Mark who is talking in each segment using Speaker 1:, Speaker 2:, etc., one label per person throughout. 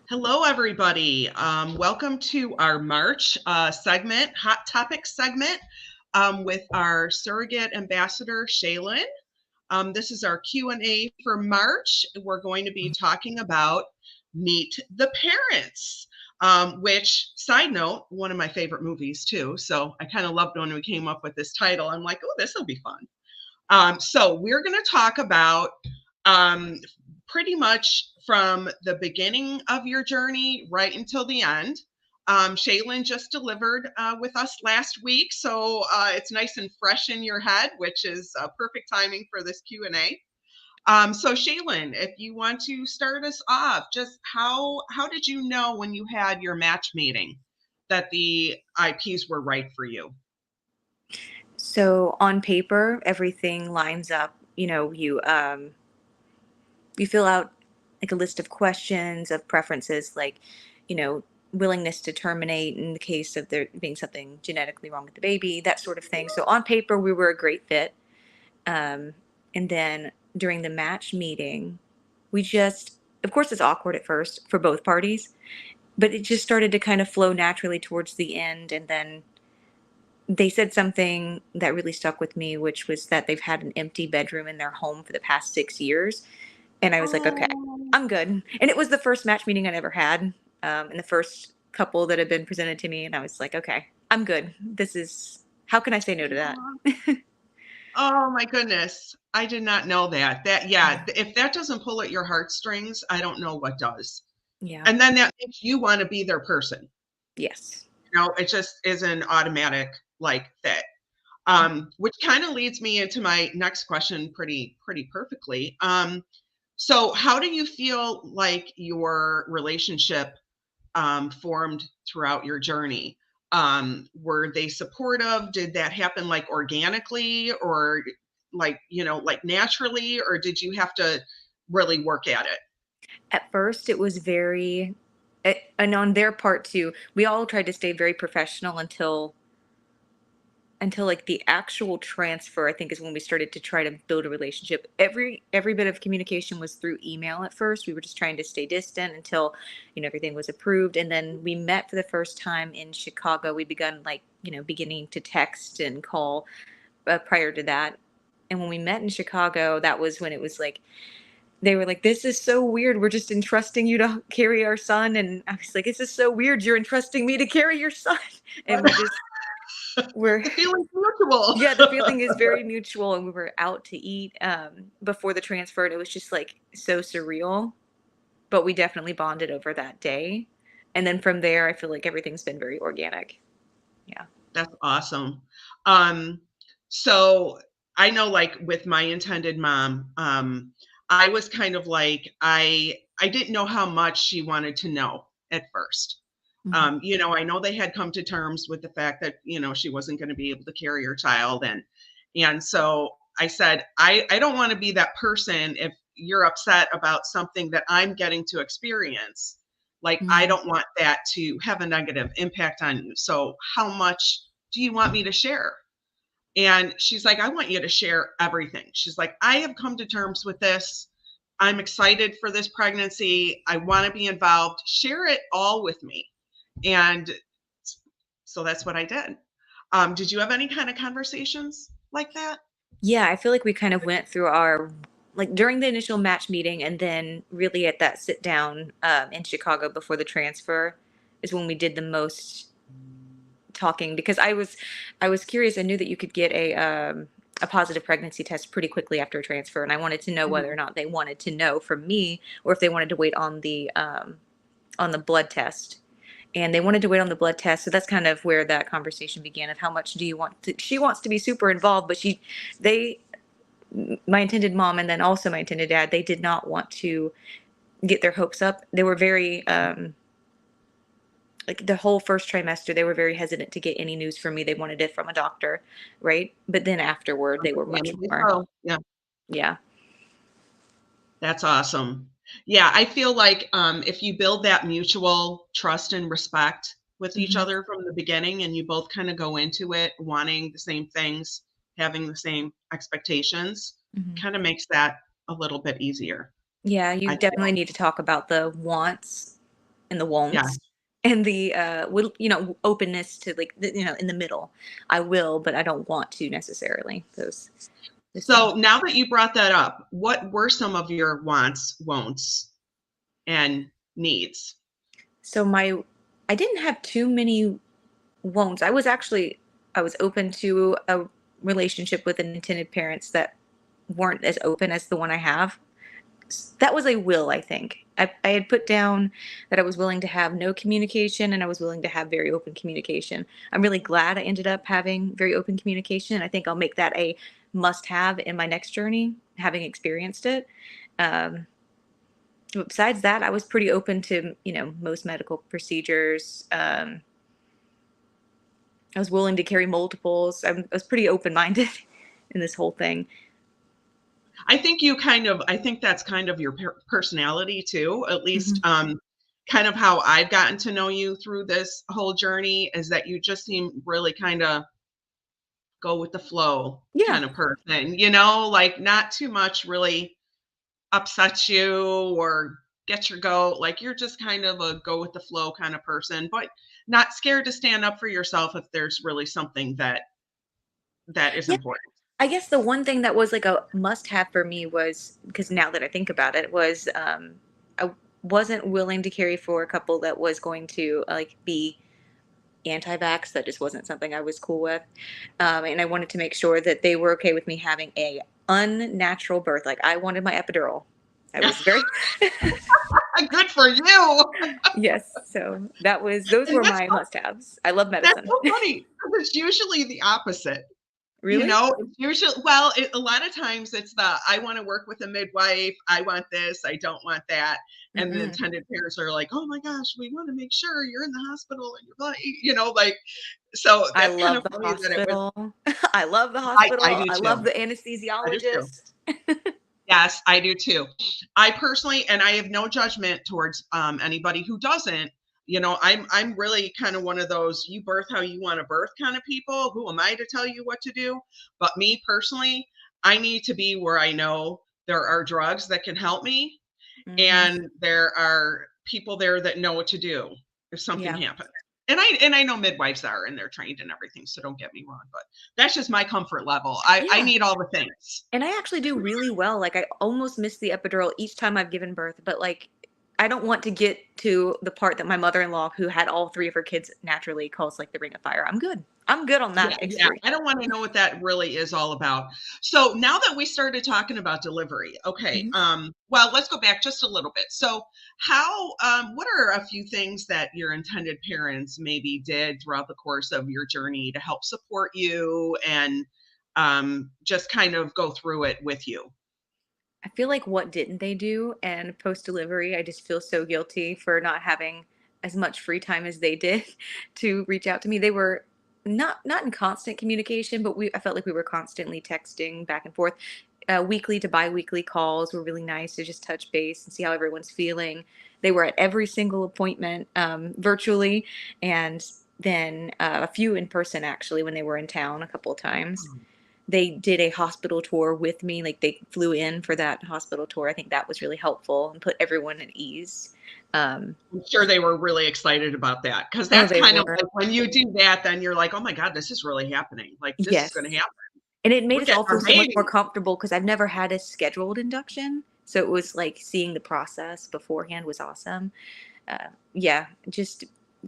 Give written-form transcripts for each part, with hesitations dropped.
Speaker 1: Hello, everybody. Welcome to our March segment, hot topic segment, with our surrogate ambassador, Shalyn. This is our Q&A for March. We're going to be talking about Meet the Parents, which, side note, one of my favorite movies too. So I kind of loved when we came up with this title. I'm like, oh, this will be fun. So we're going to talk about um, pretty much from the beginning of your journey right until the end. Shalyn just delivered with us last week, so it's nice and fresh in your head, which is perfect timing for this Q&A. So Shalyn, if you want to start us off, just how did you know when you had your match meeting that the IPs were right for you?
Speaker 2: So on paper, everything lines up. You fill out like a list of questions of preferences, like, you know, willingness to terminate in the case of there being something genetically wrong with the baby, that sort of thing. So on paper, we were a great fit. And then during the match meeting, of course, it's awkward at first for both parties, but it just started to kind of flow naturally towards the end. And then they said something that really stuck with me, which was that they've had an empty bedroom in their home for the past 6 years. And I was like, okay,
Speaker 1: Oh,
Speaker 2: I'm good. And it was the first match meeting I'd ever had, and the first couple that had been presented to me. And I was like, okay, I'm good. How can I say no to that?
Speaker 1: oh my goodness. I did not know that. Yeah,
Speaker 2: Yeah.
Speaker 1: if that doesn't pull at your heartstrings, I don't know what does.
Speaker 2: Yeah.
Speaker 1: And then that makes you want to be their person.
Speaker 2: Yes.
Speaker 1: It just is an automatic like fit. Which kind of leads me into my next question pretty perfectly. So how do you feel like your relationship formed throughout your journey? Were they supportive? Did that happen like organically or like naturally, or did you have to really work at it?
Speaker 2: At first, it was and on their part too, we all tried to stay very professional until like the actual transfer. I think is when we started to try to build a relationship. Every bit of communication was through email at first. We were just trying to stay distant until everything was approved, and then we met for the first time in Chicago. We begun beginning to text and call prior to that. And when we met in Chicago, that was when it was like they were like, "This is so weird. We're just entrusting you to carry our son." And I was like, "This is so weird. You're entrusting me to carry your son." And we're
Speaker 1: The feeling's mutual.
Speaker 2: yeah, the feeling is very mutual, and we were out to eat before the transfer, and it was just like so surreal. But we definitely bonded over that day, and then from there, I feel like everything's been very organic. Yeah.
Speaker 1: That's awesome. Um, so I know like with my intended mom, I was kind of like I didn't know how much she wanted to know at first.
Speaker 2: Mhm.
Speaker 1: I know they had come to terms with the fact that, she wasn't going to be able to carry her child and so I said, I don't want to be that person if you're upset about something that I'm getting to experience. Like, I
Speaker 2: Mhm.
Speaker 1: don't want that to have a negative impact on you. So, how much do you want me to share? And she's like, I want you to share everything. She's like, I have come to terms with this. I'm excited for this pregnancy. I want to be involved. Share it all with me. And so that's what I did. Did you have any kind of conversations like that?
Speaker 2: Yeah, I feel like we kind of went through our like during the initial match meeting, and then really at that sit down in Chicago before the transfer is when we did the most talking, because I was curious. I knew that you could get a positive pregnancy test pretty quickly after a transfer, and I wanted to know whether or
Speaker 1: Mhm.
Speaker 2: not they wanted to know from me, or if they wanted to wait on the blood test. And they wanted to wait on the blood test, so that's kind of where that conversation began of how much do you want to. She wants to be super involved, but they my intended mom and then also my intended dad, they did not want to get their hopes up. They were very like the whole first trimester, they were very hesitant to get any news from me. They wanted it from a doctor, right? But then afterward, they were much
Speaker 1: Understandably
Speaker 2: more,
Speaker 1: so. Yeah.
Speaker 2: yeah.
Speaker 1: That's awesome. Yeah, I feel like if you build that mutual trust and respect with each
Speaker 2: Hmm.
Speaker 1: other from the beginning and you both kind of go into it wanting the same things, having the same expectations,
Speaker 2: Hmm.
Speaker 1: kind of makes that a little bit easier,
Speaker 2: Yeah, you
Speaker 1: I
Speaker 2: definitely
Speaker 1: feel.
Speaker 2: need to talk about the wants and the
Speaker 1: Yeah.
Speaker 2: won'ts and the will, openness to like in the middle. I will, but I don't want to necessarily. Those things.
Speaker 1: So now that you brought that up, what were some of your wants, won'ts, and needs?
Speaker 2: So I didn't have too many won'ts. I was open to a relationship with intended parents that weren't as open as the one I have. That was a will, I think. I had put down that I was willing to have no communication and I was willing to have very open communication. I'm really glad I ended up having very open communication. I think I'll make that a must have in my next journey, having experienced it. Um, but besides that, I was pretty open to, most medical procedures. I was willing to carry multiples. I was pretty open minded in this whole thing.
Speaker 1: I think that's kind of your personality too, at least
Speaker 2: Hmm.
Speaker 1: kind of how I've gotten to know you through this whole journey is that you just seem really kind of go with the flow
Speaker 2: Yeah.
Speaker 1: kind of person, like not too much really upsets you or get your goat. Like you're just kind of a go with the flow kind of person, but not scared to stand up for yourself if there's really something that is
Speaker 2: Yeah.
Speaker 1: important.
Speaker 2: I guess the one thing that was like a must have for me was because now that I think about it, was I wasn't willing to carry for a couple that was going to like be anti-vax. That just wasn't something I was cool with. And I wanted to make sure that they were okay with me having a unnatural birth. Like I wanted my epidural. I was very
Speaker 1: Good for you.
Speaker 2: yes. So those
Speaker 1: And
Speaker 2: were my must-haves. I love
Speaker 1: that's
Speaker 2: medicine.
Speaker 1: so funny because it's usually the opposite.
Speaker 2: Really?
Speaker 1: It's usually, well, a lot of times it's I want to work with a midwife. I want this. I don't want that. And the
Speaker 2: Mm-mm.
Speaker 1: intended parents are like, oh my gosh, we want to make sure you're in the hospital and you're like, like, so
Speaker 2: I
Speaker 1: that's kind of
Speaker 2: love the
Speaker 1: funny that it was,
Speaker 2: hospital. I love the
Speaker 1: I
Speaker 2: hospital.
Speaker 1: do
Speaker 2: I love
Speaker 1: too.
Speaker 2: the
Speaker 1: I do too.
Speaker 2: anesthesiologist.
Speaker 1: Yes, I do too. I personally, and I have no judgment towards anybody who doesn't. I'm really kind of one of those you birth how you want to birth kind of people. Who am I to tell you what to do? But me personally, I need to be where I know there are drugs that can help me,
Speaker 2: Hmm.
Speaker 1: and there are people there that know what to do if something
Speaker 2: Yeah.
Speaker 1: happens. And I know midwives are and they're trained and everything, so don't get me wrong, but that's just my comfort level. I
Speaker 2: Yeah.
Speaker 1: need all the things.
Speaker 2: And I actually do really well. Like I almost miss the epidural each time I've given birth, but like I don't want to get to the part that my mother-in-law, who had all three of her kids naturally, calls like the ring of fire. I'm good. I'm good on
Speaker 1: Yeah,
Speaker 2: that
Speaker 1: yeah.
Speaker 2: extreme.
Speaker 1: I don't want to know what that really is all about. So now that we started talking about delivery, okay,
Speaker 2: Mhm.
Speaker 1: well, let's go back just a little bit. So what are a few things that your intended parents maybe did throughout the course of your journey to help support you and just kind of go through it with you?
Speaker 2: I feel like what didn't they do? And post delivery, I just feel so guilty for not having as much free time as they did to reach out to me. They were not in constant communication, but I felt like we were constantly texting back and forth. Weekly to bi-weekly calls were really nice to just touch base and see how everyone's feeling. They were at every single appointment virtually, and then a few in person actually when they were in town a couple of times. They did a hospital tour with me. Like they flew in for that hospital tour. I think that was really helpful and put everyone at ease. Um,
Speaker 1: I'm sure they were really excited about that because
Speaker 2: oh,
Speaker 1: that's
Speaker 2: they
Speaker 1: kind of
Speaker 2: were.
Speaker 1: like when you do that, then you're like, oh my God, this is really happening. Like this is going to
Speaker 2: Yes.
Speaker 1: happen.
Speaker 2: And it made
Speaker 1: We're
Speaker 2: us all
Speaker 1: getting
Speaker 2: feel
Speaker 1: our
Speaker 2: so much more
Speaker 1: baby.
Speaker 2: comfortable because I've never had a scheduled induction. So it was like seeing the process beforehand was awesome. Yeah, just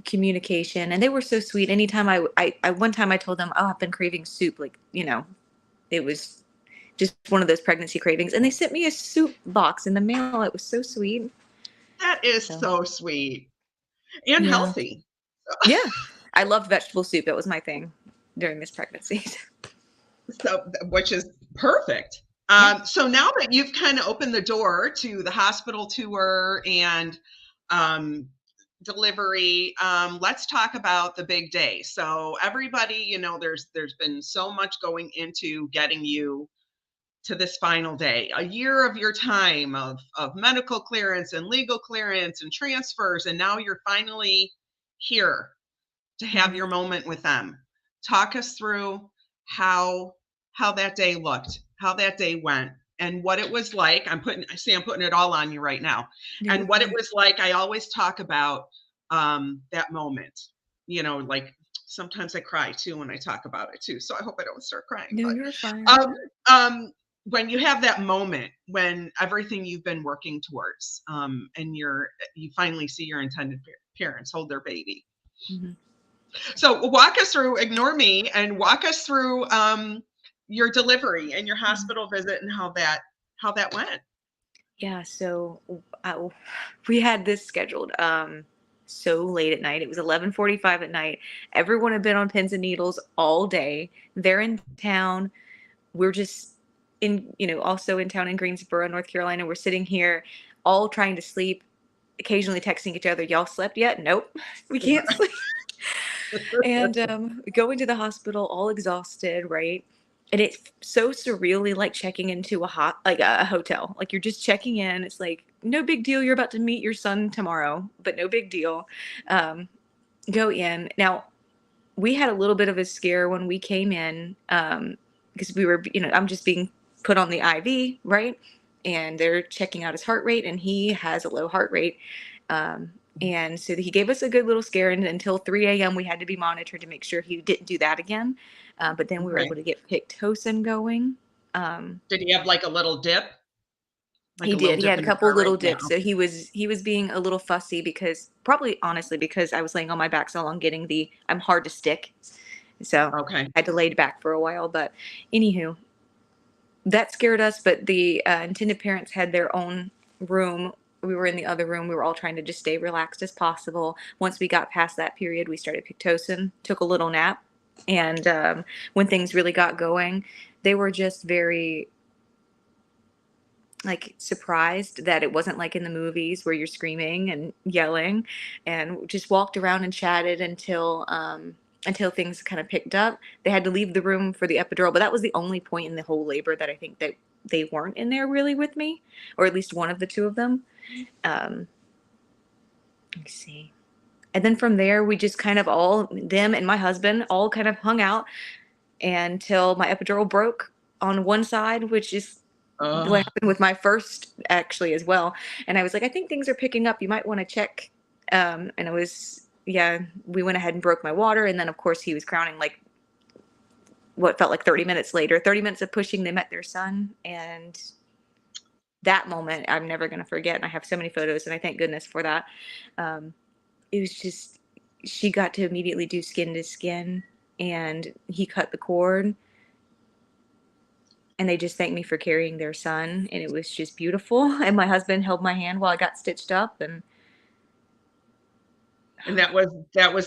Speaker 2: communication. And they were so sweet. Anytime one time I told them, oh, I've been craving soup. Like, it was just one of those pregnancy cravings. And they sent me a soup box in the mail. It was so sweet.
Speaker 1: That is
Speaker 2: So,
Speaker 1: so sweet and
Speaker 2: yeah.
Speaker 1: healthy.
Speaker 2: Yeah. I loved vegetable soup. That was my thing during this pregnancy.
Speaker 1: So, which is perfect.
Speaker 2: Yeah.
Speaker 1: So now that you've kind of opened the door to the hospital tour and um, delivery, let's talk about the big day. So everybody, there's been so much going into getting you to this final day, a year of your time of medical clearance and legal clearance and transfers, and now you're finally here to have
Speaker 2: Mhm.
Speaker 1: your moment with them. Talk us through how how that day looked, how that day went. and what it was like. I'm putting it all on you right now.
Speaker 2: No, you're
Speaker 1: And what it
Speaker 2: fine.
Speaker 1: was like, I always talk about that moment. Like sometimes I cry too when I talk about it too. So I hope I don't start crying.
Speaker 2: No, you're
Speaker 1: But
Speaker 2: fine.
Speaker 1: when you have that moment when everything you've been working towards, and you finally see your intended parents hold their baby.
Speaker 2: Mm-hmm.
Speaker 1: So walk us through, ignore me, and walk us through your delivery and your hospital visit and how that went.
Speaker 2: Yeah, so we had this scheduled so late at night. It was 11:45 at night. Everyone had been on pins and needles all day. They're in town. We're just also in town in Greensboro, North Carolina. We're sitting here all trying to sleep, occasionally texting each other, "Y'all slept yet?" Nope. We can't sleep. And going to the hospital all exhausted, right? And it's so surreally like checking into a hotel. Like you're just checking in. It's like no big deal. You're about to meet your son tomorrow, but no big deal. Go in. Now, we had a little bit of a scare when we came in, because we were, I'm just being put on the IV, right? And they're checking out his heart rate, and he has a low heart rate. And so he gave us a good little scare, and until 3 a.m. we had to be monitored to make sure he didn't do that again. But then we were
Speaker 1: Okay.
Speaker 2: able to get Pitocin going.
Speaker 1: Did he have like a little dip? Like
Speaker 2: He
Speaker 1: a little
Speaker 2: did. He
Speaker 1: dip
Speaker 2: had a
Speaker 1: in his
Speaker 2: couple
Speaker 1: heart rate?
Speaker 2: little
Speaker 1: Yeah.
Speaker 2: dips. So he was being a little fussy because probably honestly because I was laying on my back so long getting I'm hard to stick. So
Speaker 1: Okay.
Speaker 2: I had to lay back for a while. But anywho, that scared us. But the intended parents had their own room. We were in the other room. We were all trying to just stay relaxed as possible. Once we got past that period, we started Pitocin, took a little nap. And when things really got going, they were just very like surprised that it wasn't like in the movies where you're screaming and yelling, and just walked around and chatted until things kind of picked up. They had to leave the room for the epidural, but that was the only point in the whole labor that I think that they weren't in there really with me, or at least one of the two of them. Let's see. And then from there, we just kind of them and my husband all kind of hung out until my epidural broke on one side, which is what happened with my first actually as well. And I was like, I think things are picking up. You might want to check. And it was, yeah, we went ahead and broke my water. And then of course he was crowning like what felt like 30 minutes later, 30 minutes of pushing, they met their son. And that moment I'm never going to forget. And I have so many photos and I thank goodness for that. It was just, she got to immediately do skin to skin and he cut the cord. And they just thanked me for carrying their son, and it was just beautiful. And my husband held my hand while I got stitched up, and
Speaker 1: that was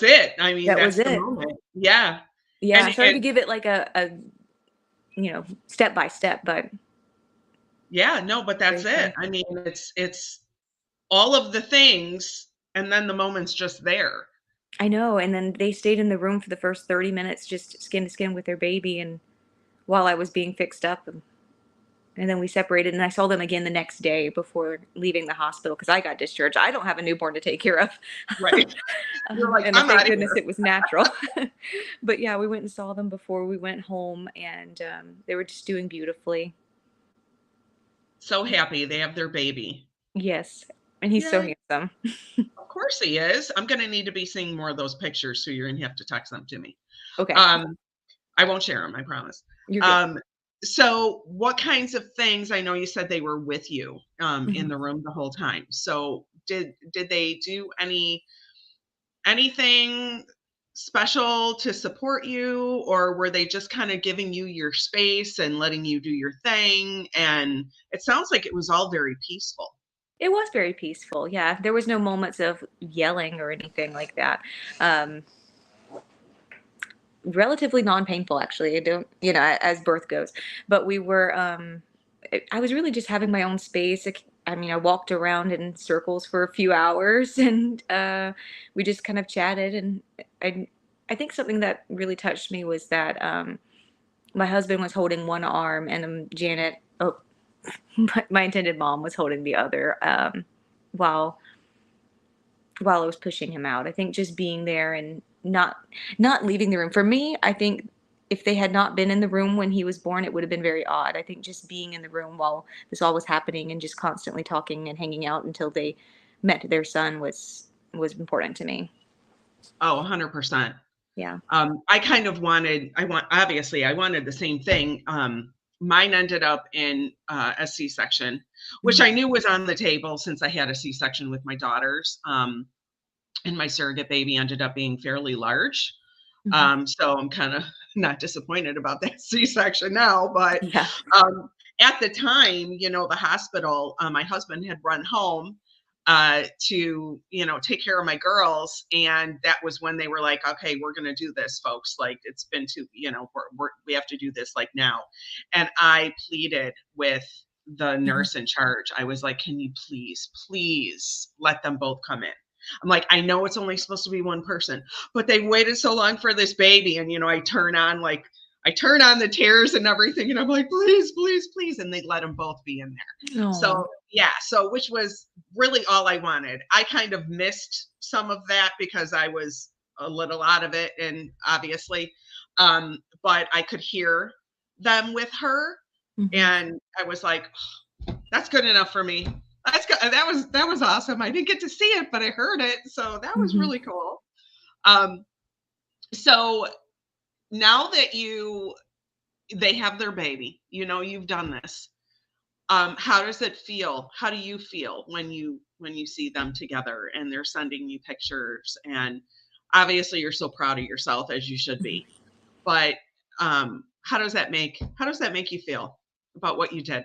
Speaker 1: it. I mean,
Speaker 2: that was
Speaker 1: that's the
Speaker 2: it.
Speaker 1: moment. Yeah.
Speaker 2: Yeah, I
Speaker 1: And
Speaker 2: started to give it like a step by step, but
Speaker 1: yeah, no, but that's it. I mean, it's all of the things, and then the moment's just there.
Speaker 2: I know. And then they stayed in the room for the first 30 minutes, just skin to skin with their baby, and while I was being fixed up, and then we separated, and I saw them again the next day before leaving the hospital because I got discharged. I don't have a newborn to take care of.
Speaker 1: Right. You're like,
Speaker 2: And
Speaker 1: I'm
Speaker 2: thank
Speaker 1: out of
Speaker 2: goodness
Speaker 1: here.
Speaker 2: it was natural. But yeah, we went and saw them before we went home, and they were just doing beautifully.
Speaker 1: So happy they have their baby.
Speaker 2: Yes, and he's so
Speaker 1: Yay.
Speaker 2: handsome.
Speaker 1: Of course he is. I'm going to need to be seeing more of those pictures, so you're going to have to text them to me.
Speaker 2: Okay,
Speaker 1: I won't share them, I promise.
Speaker 2: you're good.
Speaker 1: So what kinds of things, I know you said they were with you in
Speaker 2: Mhm.
Speaker 1: the room the whole time. So did they do anything special to support you, or were they just kind of giving you your space and letting you do your thing? And it sounds like it was all very peaceful.
Speaker 2: It was very peaceful. Yeah, there was no moments of yelling or anything like that. Um, Relatively non-painful, actually. I don't, as birth goes. But we were. I was really just having my own space. I mean, I walked around in circles for a few hours, and we just kind of chatted. And I think something that really touched me was that my husband was holding one arm, and Janet, my intended mom, was holding the other, while I was pushing him out. I think just being there and not leaving the room. For me, I think if they had not been in the room when he was born, it would have been very odd. I think just being in the room while this all was happening and just constantly talking and hanging out until they met their son was important to me.
Speaker 1: Oh, 100%.
Speaker 2: Yeah.
Speaker 1: I kind of wanted, obviously, I wanted the same thing. Mine ended up in a C-section, which I knew was on the table since I had a C-section with my daughters. And my surrogate baby ended up being fairly large. So I'm kind of not disappointed about that C-section now, but
Speaker 2: Yeah.
Speaker 1: at the time, the hospital, my husband had run home to, take care of my girls. And that was when they were like, okay, we're going to do this, folks. Like, it's been too, we have to do this like now. And I pleaded with the nurse in charge. I was like, can you please let them both come in? I'm like, I know it's only supposed to be one person, but they waited so long for this baby. And, I turn on the tears and everything. And I'm like, please. And they let them both be in there.
Speaker 2: Oh.
Speaker 1: So, yeah. So, which was really all I wanted. I kind of missed some of that because I was a little out of it. And obviously, but I could hear them with her. And I was like, oh, that's good enough for me. That's good. That was awesome. I didn't get to see it, but I heard it. So that was really cool. So now that they have their baby, you've done this. How does it feel? How do you feel when you see them together and they're sending you pictures? And obviously you're so proud of yourself, as you should be. But how does that make you feel about what you did?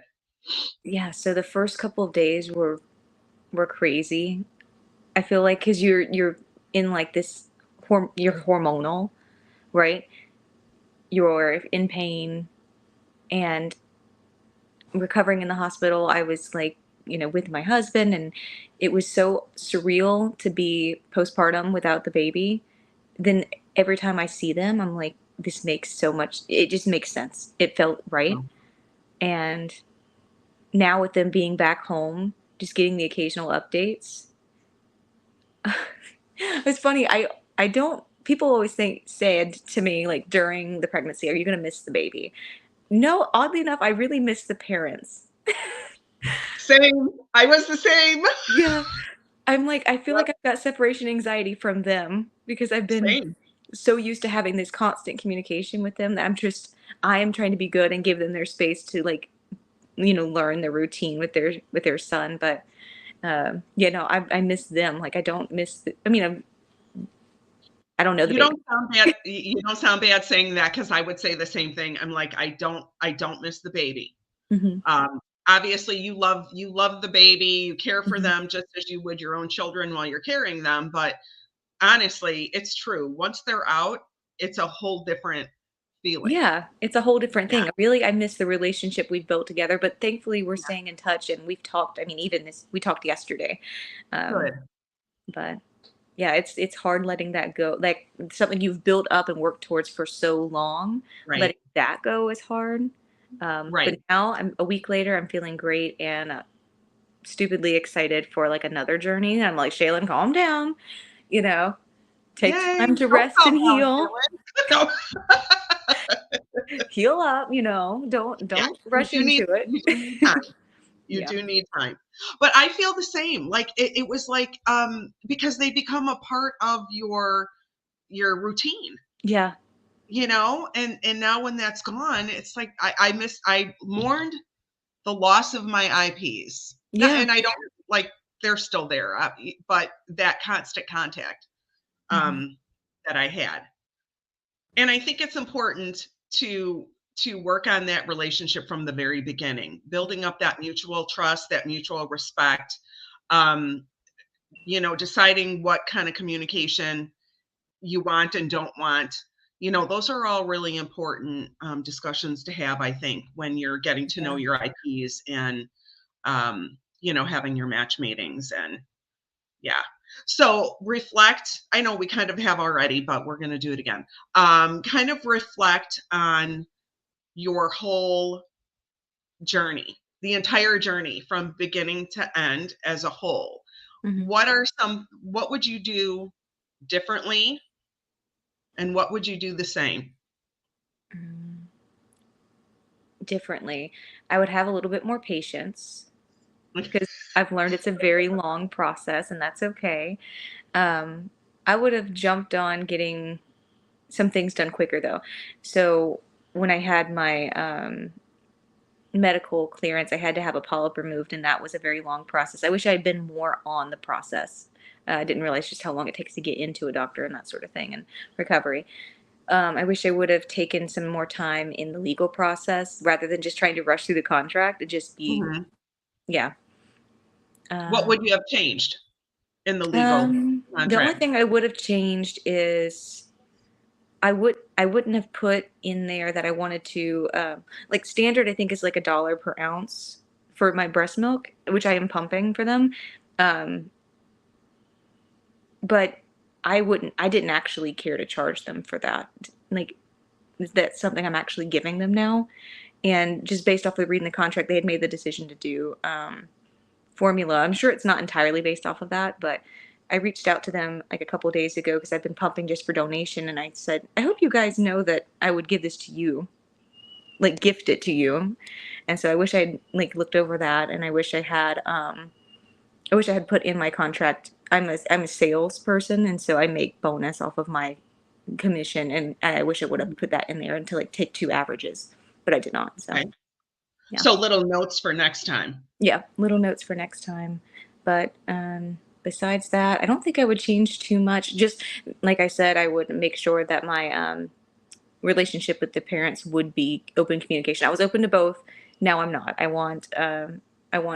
Speaker 2: Yeah, so the first couple of days were crazy. I feel like because you're in like this you're hormonal, right? You're in pain and recovering in the hospital. I was like, with my husband, and it was so surreal to be postpartum without the baby. Then every time I see them, I'm like, this makes so much, it just makes sense. It felt right.
Speaker 1: Oh.
Speaker 2: And now with them being back home, just getting the occasional updates. It's funny. I don't. People always said to me like during the pregnancy, "Are you going to miss the baby?" No, oddly enough, I really miss the parents.
Speaker 1: Same. I was the same.
Speaker 2: Yeah, I'm like I feel
Speaker 1: Yep,
Speaker 2: like I've got separation anxiety from them because I've been
Speaker 1: same.
Speaker 2: so used to having this constant communication with them that I am trying to be good and give them their space to like learn their routine with their son. But yeah, no, I miss them. Like I don't miss. I mean, I don't know the
Speaker 1: You
Speaker 2: baby.
Speaker 1: don't sound bad. You don't sound bad saying that because I would say the same thing. I'm like, I don't miss the baby.
Speaker 2: Hmm.
Speaker 1: Obviously, you love the baby. You care for
Speaker 2: Hmm.
Speaker 1: them just as you would your own children while you're carrying them. But honestly, it's true. Once they're out, it's a whole different feeling.
Speaker 2: Yeah, it's a whole different
Speaker 1: Yeah,
Speaker 2: thing. Really, I miss the relationship we've built together, but thankfully we're staying in touch and we've talked. I mean, even this, we talked yesterday. Um,
Speaker 1: good.
Speaker 2: but yeah, it's hard letting that go. Like something you've built up and worked towards for so long,
Speaker 1: Right.
Speaker 2: letting that go is hard. But
Speaker 1: Right.
Speaker 2: now I'm a week later, I'm feeling great and stupidly excited for like another journey. I'm like, Shalyn, calm down, you know, take
Speaker 1: Yay.
Speaker 2: time to
Speaker 1: Don't
Speaker 2: rest and
Speaker 1: calm down,
Speaker 2: heal.
Speaker 1: Shalyn. No.
Speaker 2: Heal up, don't
Speaker 1: Yeah.
Speaker 2: rush into
Speaker 1: You do need
Speaker 2: it.
Speaker 1: time. You
Speaker 2: Yeah.
Speaker 1: do need time. But I feel the same. Like it was like because they become a part of your routine,
Speaker 2: Yeah.
Speaker 1: and now when that's gone, it's like I mourned the loss of my IPs.
Speaker 2: Yeah.
Speaker 1: And I don't like they're still there, but that constant contact
Speaker 2: Mhm.
Speaker 1: um that I had. And I think it's important to work on that relationship from the very beginning, building up that mutual trust, that mutual respect, um, deciding what kind of communication you want and don't want. Those are all really important discussions to have, I think, when you're getting to know
Speaker 2: Yeah.
Speaker 1: your IPs and having your match meetings. And yeah. So reflect. I know we kind of have already, but we're going to do it again. Kind of reflect on your whole journey, the entire journey from beginning to end as a whole.
Speaker 2: Mhm.
Speaker 1: What would you do differently and what would you do the same?
Speaker 2: Differently. I would have a little bit more patience because I've learned it's a very long process, and that's okay. Um, I would have jumped on getting some things done quicker though. So when I had my medical clearance, I had to have a polyp removed, and that was a very long process. I wish I had been more on the process. I didn't realize just how long it takes to get into a doctor and that sort of thing and recovery. I wish I would have taken some more time in the legal process rather than just trying to rush through the contract and just be,
Speaker 1: Mhm.
Speaker 2: yeah.
Speaker 1: What
Speaker 2: Uh,
Speaker 1: would you have changed in the legal
Speaker 2: the only
Speaker 1: contract?
Speaker 2: thing I would have changed is I wouldn't have put in there that I wanted to like standard I think is like $1 per ounce for my breast milk, which I am pumping for them. Um, but I didn't actually care to charge them for that. Like that's something I'm actually giving them now. And just based off of reading the contract, they had made the decision to do formula. I'm sure it's not entirely based off of that, but I reached out to them like a couple of days ago because I've been pumping just for donation, and I said, I hope you guys know that I would give this to you, like gift it to you. And so I wish I'd like looked over that, and I wish I had put in my contract. I'm a salesperson, and so I make bonus off of my commission, and I wish I would have put that in there and to like take two averages, but I did not. So
Speaker 1: Okay.
Speaker 2: yeah.
Speaker 1: So little notes for next time.
Speaker 2: Yeah, little notes for next time. But besides that, I don't think I would change too much. Just like I said, I would make sure that my relationship with the parents would be open communication. I was open to both. Now I'm not. I want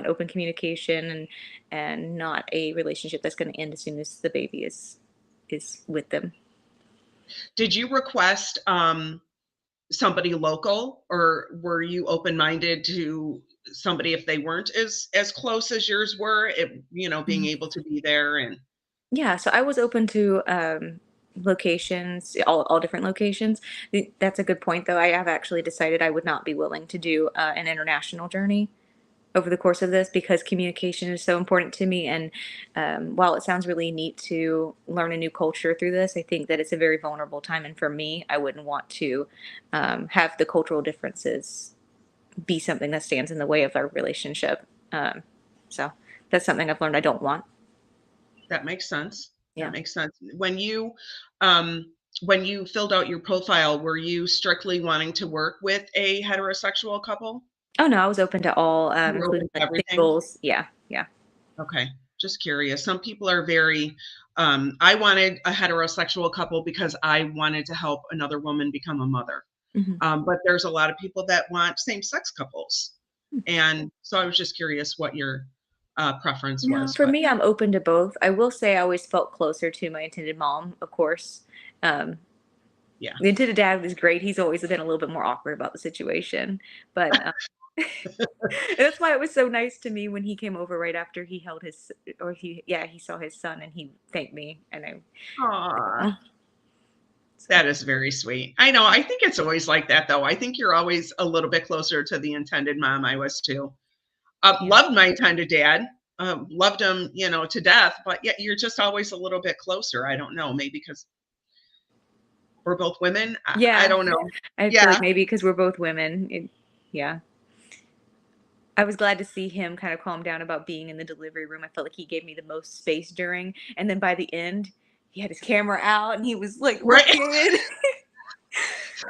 Speaker 2: open communication and not a relationship that's going to end as soon as the baby is with them.
Speaker 1: Did you request somebody local, or were you open-minded to somebody if they weren't as close as yours were? It, being
Speaker 2: Mhm.
Speaker 1: able to be there and
Speaker 2: Yeah, so I was open to locations, all different locations. That's a good point, though. I have actually decided I would not be willing to do an international journey over the course of this because communication is so important to me. And while it sounds really neat to learn a new culture through this, I think that it's a very vulnerable time. And for me, I wouldn't want to have the cultural differences be something that stands in the way of our relationship. So that's something I've learned I don't want.
Speaker 1: that makes sense. That
Speaker 2: Yeah.
Speaker 1: makes sense. When you filled out your profile, were you strictly wanting to work with a heterosexual couple?
Speaker 2: Oh no, I was open to all,
Speaker 1: You were open
Speaker 2: including
Speaker 1: to
Speaker 2: like
Speaker 1: everything?
Speaker 2: singles. Yeah, yeah.
Speaker 1: Okay, just curious. Some people are very, I wanted a heterosexual couple because I wanted to help another woman become a mother.
Speaker 2: Hmm.
Speaker 1: But there's a lot of people that want same-sex couples. And so I was just curious what your preference
Speaker 2: No,
Speaker 1: was,
Speaker 2: for
Speaker 1: but
Speaker 2: me, I'm open to both. I will say I always felt closer to my intended mom, of course. Um,
Speaker 1: yeah.
Speaker 2: the intended dad was great. He's always been a little bit more awkward about the situation, but that's why it was so nice to me when he came over right after he held his, or he saw his son and he thanked me, and I,
Speaker 1: Aw,
Speaker 2: oh, so
Speaker 1: that is very sweet. I know. I think it's always like that, though. I think you're always a little bit closer to the intended mom. I was too.
Speaker 2: yeah,
Speaker 1: Loved my intended dad. Loved him, to death. But yet you're just always a little bit closer. I don't know. Maybe because we're both women. I
Speaker 2: yeah.
Speaker 1: don't know.
Speaker 2: I feel like
Speaker 1: Yeah.
Speaker 2: maybe because we're both women, yeah. I was glad to see him kind of calm down about being in the delivery room. I felt like he gave me the most space during, and then by the end, he had his camera out and he was like
Speaker 1: Right.
Speaker 2: looking.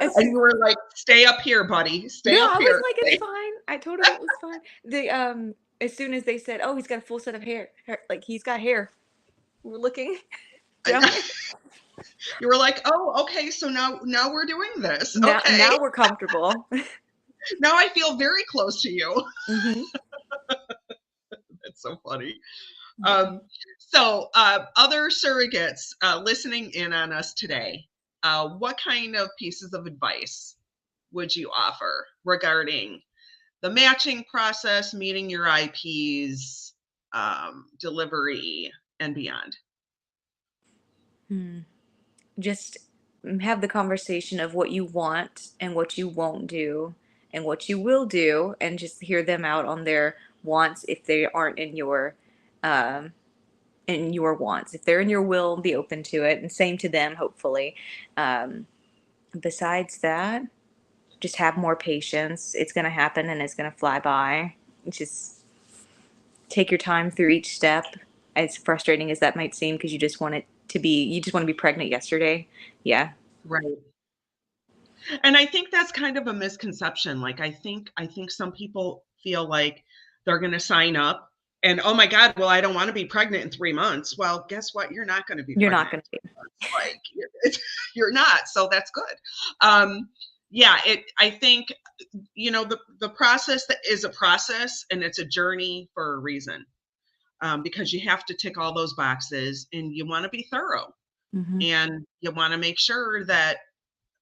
Speaker 2: As
Speaker 1: And
Speaker 2: soon,
Speaker 1: you were like, stay up here, buddy.
Speaker 2: no,
Speaker 1: Stay up
Speaker 2: I was
Speaker 1: here.
Speaker 2: like, it's fine. I told him it was fine. As soon as they said, "Oh, he's got a full set of hair, like he's got hair," we were looking down.
Speaker 1: You were like, oh, okay. So now we're doing this.
Speaker 2: Now
Speaker 1: Okay.
Speaker 2: we're comfortable.
Speaker 1: Now I feel very close to you.
Speaker 2: Hmm.
Speaker 1: That's so funny.
Speaker 2: Yeah.
Speaker 1: Other surrogates listening in on us today, what kind of pieces of advice would you offer regarding the matching process, meeting your IPs, delivery, and beyond?
Speaker 2: Hmm. Just have the conversation of what you want and what you won't do and what you will do, and just hear them out on their wants if they aren't um in your wants. If they're in your will, be open to it, and same to them, hopefully. um Besides that, just have more patience. It's going to happen and it's going to fly by. Just take your time through each step. As frustrating as that might seem, because you just want to be pregnant yesterday. Yeah.
Speaker 1: Right. And I think that's kind of a misconception. Like I think some people feel like they're going to sign up and oh my God, well, I don't want to be pregnant in 3 months. Well, guess what? You're not going to be
Speaker 2: You're not
Speaker 1: pregnant
Speaker 2: going to
Speaker 1: in
Speaker 2: be.
Speaker 1: 3 months. Like you're not. So that's good. Yeah, I think the process that is a process and it's a journey for a reason. Because you have to tick all those boxes and you want to be thorough
Speaker 2: Mm-hmm.
Speaker 1: and you want to make sure that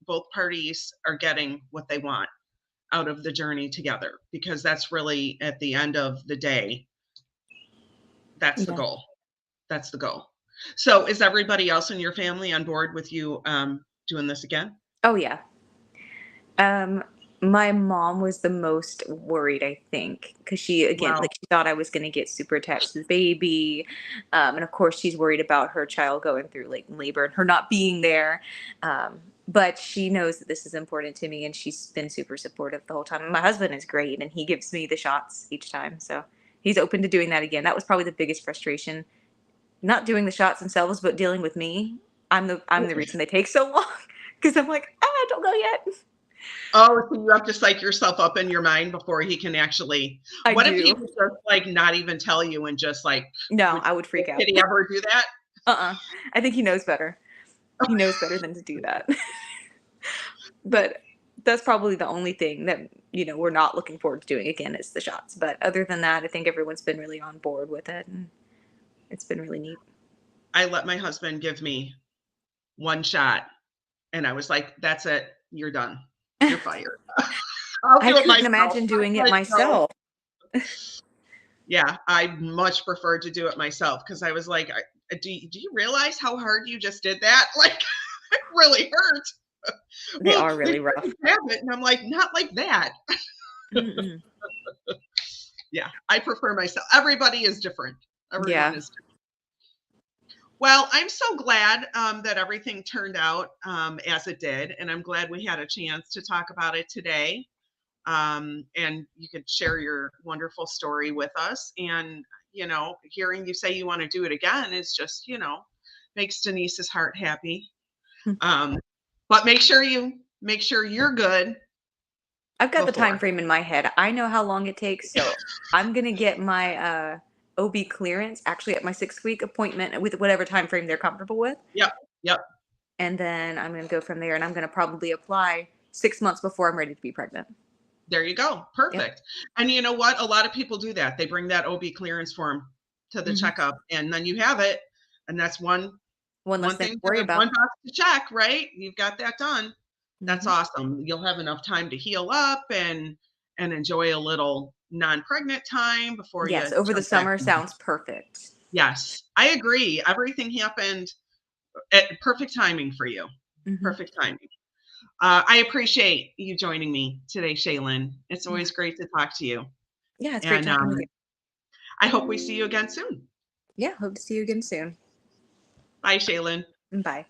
Speaker 1: both parties are getting what they want out of the journey together because that's really at the end of the day, that's the
Speaker 2: Yeah.
Speaker 1: goal. That's the goal. So is everybody else in your family on board with you doing this again?
Speaker 2: Oh, yeah. Um, my mom was the most worried, I think, because she, again,
Speaker 1: Wow.
Speaker 2: like, she thought I was going to get super attached to the baby. And of course, she's worried about her child going through like labor and her not being there. But she knows that this is important to me, and she's been super supportive the whole time. And my husband is great, and he gives me the shots each time. So he's open to doing that again. That was probably the biggest frustration, not doing the shots themselves, but dealing with me. I'm the reason they take so long because I'm like, don't go yet.
Speaker 1: Oh, so you have to psych yourself up in your mind before he can actually.
Speaker 2: I
Speaker 1: What if he
Speaker 2: do.
Speaker 1: would just like not even tell you and just like,
Speaker 2: No,
Speaker 1: would
Speaker 2: I would freak
Speaker 1: did
Speaker 2: out.
Speaker 1: he ever do that?
Speaker 2: I think he knows better. He knows better than to do that. But that's probably the only thing that, we're not looking forward to doing again is the shots. But other than that, I think everyone's been really on board with it, and it's been really neat.
Speaker 1: I let my husband give me one shot and I was like, that's it. You're done. You're fired. I'll
Speaker 2: I
Speaker 1: do it
Speaker 2: couldn't
Speaker 1: myself.
Speaker 2: imagine doing it
Speaker 1: Like, no.
Speaker 2: myself.
Speaker 1: Yeah, I much preferred to do it myself because I was like, do you realize how hard you just did that? Like, it really hurt.
Speaker 2: They
Speaker 1: Well,
Speaker 2: are
Speaker 1: they
Speaker 2: really rough.
Speaker 1: have it. And I'm like, not like that.
Speaker 2: Mm-mm.
Speaker 1: Yeah, I prefer myself. Everybody is different. Everyone
Speaker 2: Yeah.
Speaker 1: is different. Well, I'm so glad that everything turned out as it did. And I'm glad we had a chance to talk about it today. And you could share your wonderful story with us. And, hearing you say you want to do it again is just, makes Denise's heart happy. But make sure you're good
Speaker 2: I've got the time
Speaker 1: before.
Speaker 2: frame in my head. I know how long it takes, so I'm gonna get my OB clearance actually at my 6 week appointment with whatever time frame they're comfortable with.
Speaker 1: Yep. Yep.
Speaker 2: And then I'm going to go from there, and I'm going to probably apply 6 months before I'm ready to be pregnant.
Speaker 1: There you go.
Speaker 2: Yep.
Speaker 1: Perfect. And you know what? A lot of people do that. They bring that OB clearance form to the
Speaker 2: Mm-hmm.
Speaker 1: checkup, and then you have it. And that's
Speaker 2: One less thing
Speaker 1: thing,
Speaker 2: to worry about.
Speaker 1: one box to check, right? You've got that done. That's
Speaker 2: Mm-hmm.
Speaker 1: awesome. You'll have enough time to heal up and enjoy a little non-pregnant time before you
Speaker 2: Yes, over the
Speaker 1: jump back
Speaker 2: summer
Speaker 1: in.
Speaker 2: sounds perfect.
Speaker 1: Yes, I agree. Everything happened at perfect timing for you.
Speaker 2: Mm-hmm.
Speaker 1: Perfect timing. I appreciate you joining me today, Shalyn. It's always great to talk to you.
Speaker 2: Yeah, it's great
Speaker 1: And
Speaker 2: talking with you.
Speaker 1: I hope we see you again soon.
Speaker 2: Yeah, hope to see you again soon.
Speaker 1: Bye, Shalyn.
Speaker 2: Bye.